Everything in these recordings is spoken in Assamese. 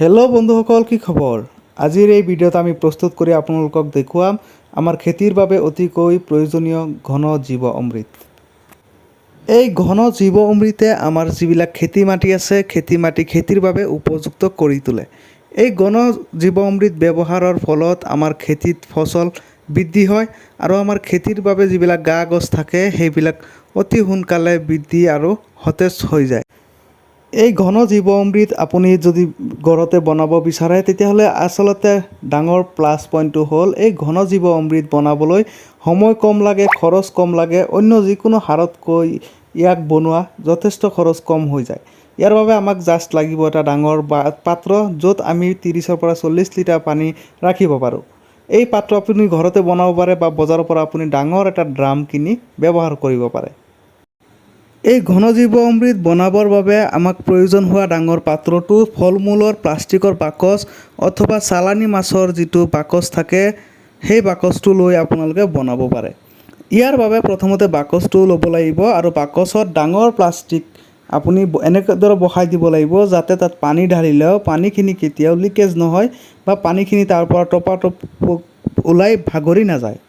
হেল্ল' বন্ধুসকল, কি খবৰ? আজিৰ এই ভিডিঅ'ত আমি প্ৰস্তুত কৰি আপোনালোকক দেখুৱাম আমাৰ খেতিৰ বাবে অতিকৈ প্ৰয়োজনীয় ঘন জীৱ অমৃত। এই ঘন জীৱ অমৃতে আমাৰ যিবিলাক খেতি মাটি আছে, খেতিৰ বাবে উপযুক্ত কৰি তোলে। এই ঘন জীৱ অমৃত ব্যৱহাৰৰ ফলত আমাৰ খেতিত ফচল বৃদ্ধি হয় আৰু আমাৰ খেতিৰ বাবে যিবিলাক গা গছ থাকে সেইবিলাক অতি সোনকালে বৃদ্ধি আৰু সতেজ হৈ যায়। এই ঘন জীৱ অমৃত আপুনি যদি ঘৰতে বনাব বিচাৰে তেতিয়াহ'লে আচলতে ডাঙৰ প্লাছ পইণ্টটো হ'ল এই ঘন জীৱ অমৃত বনাবলৈ সময় কম লাগে, খৰচ কম লাগে। অন্য যিকোনো হাৰতকৈ ইয়াক বনোৱা যথেষ্ট খৰচ কম হৈ যায়। ইয়াৰ বাবে আমাক জাষ্ট লাগিব এটা ডাঙৰ পাত্ৰ, য'ত আমি 30ৰ পৰা 40 লিটাৰ পানী ৰাখিব পাৰোঁ। এই পাত্ৰ আপুনি ঘৰতে বনাব পাৰে বা বজাৰৰ পৰা আপুনি ডাঙৰ এটা ড্ৰাম কিনি ব্যৱহাৰ কৰিব পাৰে। এই ঘন জীৱ অমৃত বনাবৰ বাবে আমাক প্ৰয়োজন হোৱা ডাঙৰ পাত্ৰটো ফল মূলৰ প্লাষ্টিকৰ বাকচ অথবা চালানী মাছৰ যিটো বাকচ থাকে সেই বাকচটো লৈ আপোনালোকে বনাব পাৰে। ইয়াৰ বাবে প্ৰথমতে বাকচটো ল'ব লাগিব আৰু বাকচত ডাঙৰ প্লাষ্টিক আপুনি এনেদৰে বহাই দিব লাগিব যাতে তাত পানী ঢালিলেও পানীখিনি কেতিয়াও লিকেজ নহয় বা পানীখিনি তাৰ পৰা টপাটপ ওলাই ভাগৰি নাযায়।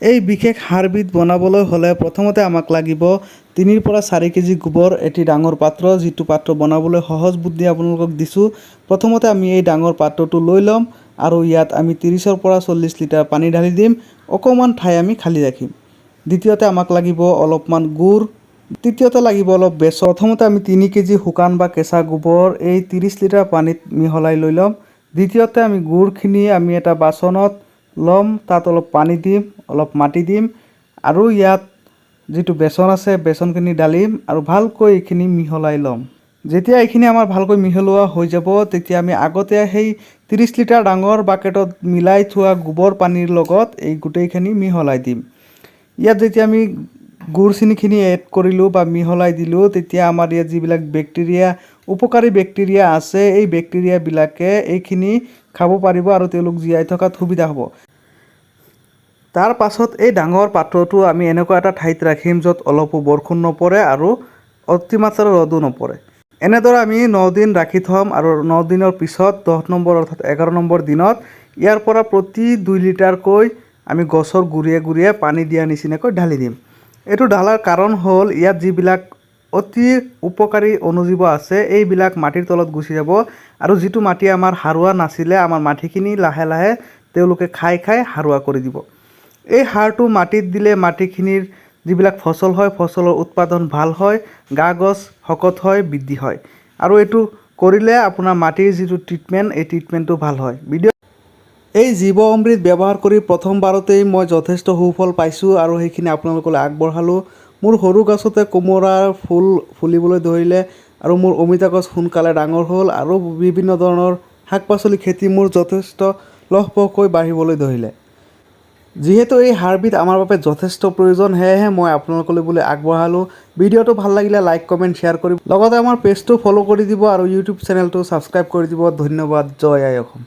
এই বিশেষ সাৰবিধ বনাবলৈ হ'লে প্ৰথমতে আমাক লাগিব 3 পৰা 4 কেজি গোবৰ, এটি ডাঙৰ পাত্ৰ, যিটো পাত্ৰ বনাবলৈ সহজ বুদ্ধি আপোনালোকক দিছোঁ। প্ৰথমতে আমি এই ডাঙৰ পাত্ৰটো লৈ ল'ম আৰু ইয়াত আমি 30ৰ পৰা 40 লিটাৰ পানী ঢালি দিম। অকণমান ঠাই আমি খালী ৰাখিম। দ্বিতীয়তে আমাক লাগিব অলপমান গুড়। তৃতীয়তে লাগিব অলপ বেচন। প্ৰথমতে আমি 3 কেজি শুকান বা কেঁচা গোবৰ এই 30 লিটাৰ পানীত মিহলাই লৈ ল'ম। দ্বিতীয়তে আমি গুড়খিনি আমি এটা বাচনত ল'ম, তাত অলপ পানী দিম, অলপ মাটি দিম আৰু ইয়াত যিটো বেচন আছে বেচনখিনি ঢালিম আৰু ভালকৈ এইখিনি মিহলাই ল'ম। যেতিয়া এইখিনি আমাৰ ভালকৈ মিহলোৱা হৈ যাব তেতিয়া আমি আগতে সেই 30 লিটাৰ ডাঙৰ বাকেটত মিলাই থোৱা গোবৰ পানীৰ লগত এই গোটেইখিনি মিহলাই দিম। ইয়াত যেতিয়া আমি গুড় চেনিখিনি এড কৰিলোঁ বা মিহলাই দিলোঁ তেতিয়া আমাৰ ইয়াত যিবিলাক বেক্টেৰিয়া, উপকাৰী বেক্টেৰিয়া আছে এই বেক্টেৰিয়াবিলাকে এইখিনি খাব পাৰিব আৰু তেওঁলোক জীয়াই থকাত সুবিধা হ'ব। তাৰ পাছত এই ডাঙৰ পাত্ৰটো আমি এনেকুৱা এটা ঠাইত ৰাখিম য'ত অলপো বৰষুণ নপৰে আৰু অতিমাত্ৰা ৰ'দো নপৰে। এনেদৰে আমি 9 দিন ৰাখি থ'ম আৰু 9 দিনৰ পিছত 10 নম্বৰ অৰ্থাৎ 11 নম্বৰ দিনত ইয়াৰ পৰা প্ৰতি 2 লিটাৰকৈ আমি গছৰ গুৰিয়ে গুৰিয়ে পানী দিয়া নিচিনাকৈ ঢালি দিম। এইটো ঢালাৰ কাৰণ হ'ল ইয়াত যিবিলাক অতি উপকাৰী অণুজীৱ আছে এইবিলাক মাটিৰ তলত গুচি যাব আৰু যিটো মাটি আমাৰ সাৰুৱা নাছিলে আমাৰ মাটিখিনি লাহে লাহে তেওঁলোকে খাই সাৰুৱা কৰি দিব। এই সাৰটো মাটিত দিলে মাটিখিনিৰ যিবিলাক ফচল হয় ফচলৰ উৎপাদন ভাল হয়, গা গছ শকত হয়, বৃদ্ধি হয় আৰু এইটো কৰিলে আপোনাৰ মাটিৰ যিটো ট্ৰিটমেণ্ট এই ট্ৰিটমেণ্টটো ভাল হয়। এই জীৱ অমৃত ব্যৱহাৰ কৰি প্ৰথমবাৰতেই মই যথেষ্ট সুফল পাইছোঁ আৰু সেইখিনি আপোনালোকলৈ আগবঢ়ালোঁ। মোৰ সৰু গছতে কোমোৰাৰ ফুল ফুলিবলৈ ধৰিলে আৰু মোৰ অমিতা গছ সোনকালে ডাঙৰ হ'ল আৰু বিভিন্ন ধৰণৰ শাক পাচলি খেতি মোৰ যথেষ্ট লহপহকৈ বাঢ়িবলৈ ধৰিলে। যিহেতু এই সাৰবিধ আমাৰ বাবে যথেষ্ট প্ৰয়োজন সেয়েহে মই আপোনালোকলৈ বুলি আগবঢ়ালোঁ। ভিডিঅ'টো ভাল লাগিলে লাইক, কমেণ্ট, শ্বেয়াৰ কৰিব। লগতে আমাৰ পেজটো ফ'ল' কৰি দিব আৰু ইউটিউব চেনেলটো ছাবস্ক্ৰাইব কৰি দিব। ধন্যবাদ। জয় আই অসম।